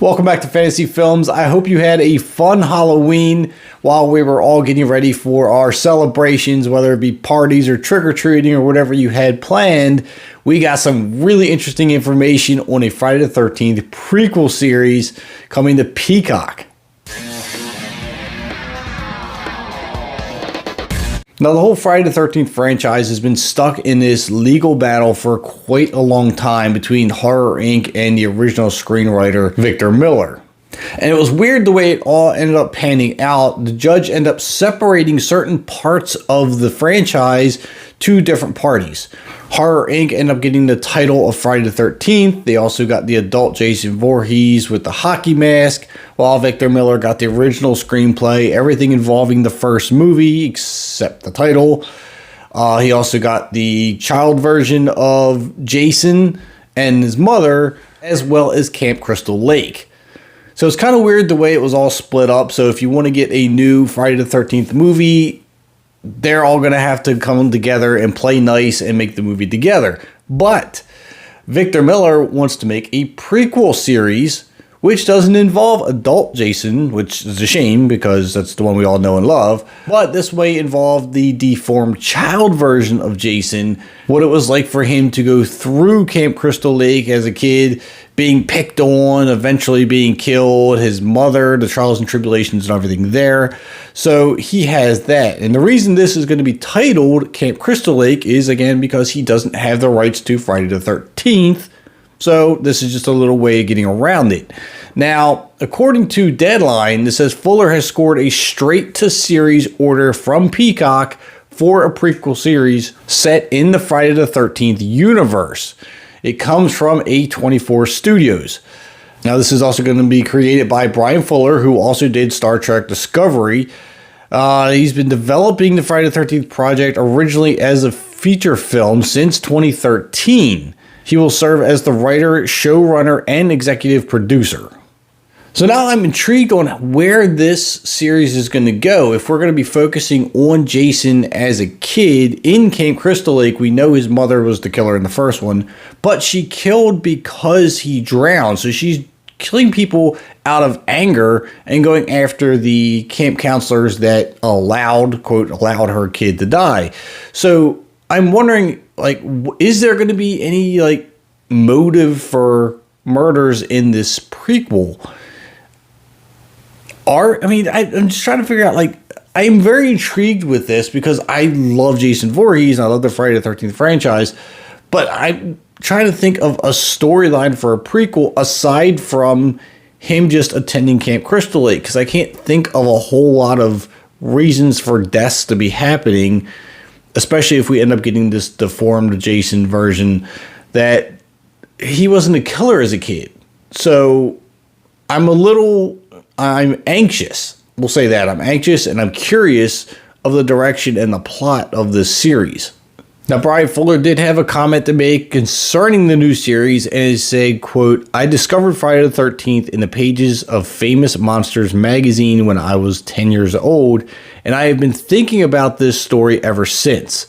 Welcome back to Fantasy Films. I hope you had a fun Halloween while we were all getting ready for our celebrations, whether it be parties or trick-or-treating or whatever you had planned. We got some really interesting information on a Friday the 13th prequel series coming to Peacock. Now, the whole Friday the 13th franchise has been stuck in this legal battle for quite a long time between Horror Inc. and the original screenwriter, Victor Miller. And it was weird the way it all ended up panning out. The judge ended up separating certain parts of the franchise to different parties. Horror Inc. ended up getting the title of Friday the 13th. They also got the adult Jason Voorhees with the hockey mask, while Victor Miller got the original screenplay, everything involving the first movie except the title. He also got the child version of Jason and his mother, as well as Camp Crystal Lake. So it's kind of weird the way it was all split up. So if you want to get a new Friday the 13th movie, they're all going to have to come together and play nice and make the movie together. But Victor Miller wants to make a prequel series, which doesn't involve adult Jason, which is a shame because that's the one we all know and love. But this way involved the deformed child version of Jason, what it was like for him to go through Camp Crystal Lake as a kid, being picked on, eventually being killed, his mother, the trials and tribulations and everything there. So he has that. And the reason this is going to be titled Camp Crystal Lake is, again, because he doesn't have the rights to Friday the 13th. So this is just a little way of getting around it. Now, according to Deadline, it says Fuller has scored a straight-to-series order from Peacock for a prequel series set in the Friday the 13th universe. It comes from A24 Studios. Now, this is also going to be created by Bryan Fuller, who also did Star Trek Discovery. He's been developing the Friday the 13th project originally as a feature film since 2013. He will serve as the writer, showrunner, and executive producer. So now I'm intrigued on where this series is going to go. If we're going to be focusing on Jason as a kid in Camp Crystal Lake, we know his mother was the killer in the first one, but she killed because he drowned. So she's killing people out of anger and going after the camp counselors that allowed her kid to die. So I'm wondering, is there going to be any, motive for murders in this prequel? I'm just trying to figure out, I'm very intrigued with this because I love Jason Voorhees and I love the Friday the 13th franchise, but I'm trying to think of a storyline for a prequel aside from him just attending Camp Crystal Lake, because I can't think of a whole lot of reasons for deaths to be happening, especially if we end up getting this deformed Jason version that he wasn't a killer as a kid. So I'm anxious. We'll say that. I'm anxious and I'm curious of the direction and the plot of this series. Now, Bryan Fuller did have a comment to make concerning the new series, and it said, quote, "I discovered Friday the 13th in the pages of Famous Monsters magazine when I was 10 years old, and I have been thinking about this story ever since.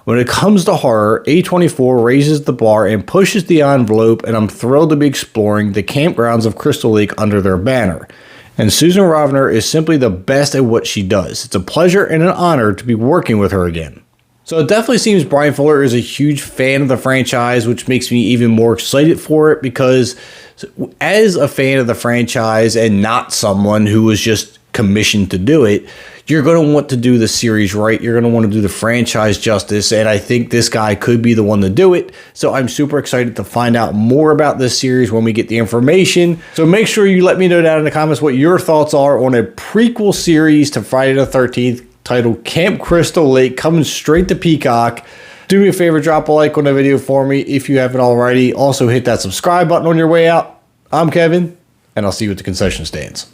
When it comes to horror, A24 raises the bar and pushes the envelope, and I'm thrilled to be exploring the campgrounds of Crystal Lake under their banner. And Susan Rovner is simply the best at what she does. It's a pleasure and an honor to be working with her again." So it definitely seems Bryan Fuller is a huge fan of the franchise, which makes me even more excited for it, because as a fan of the franchise and not someone who was just commissioned to do it, you're going to want to do the series right. You're going to want to do the franchise justice, and I think this guy could be the one to do it. So I'm super excited to find out more about this series when we get the information. So make sure you let me know down in the comments what your thoughts are on a prequel series to Friday the 13th titled Camp Crystal Lake, coming straight to Peacock. Do me a favor, drop a like on the video for me if you haven't already. Also hit that subscribe button on your way out. I'm Kevin, and I'll see you at the concession stands.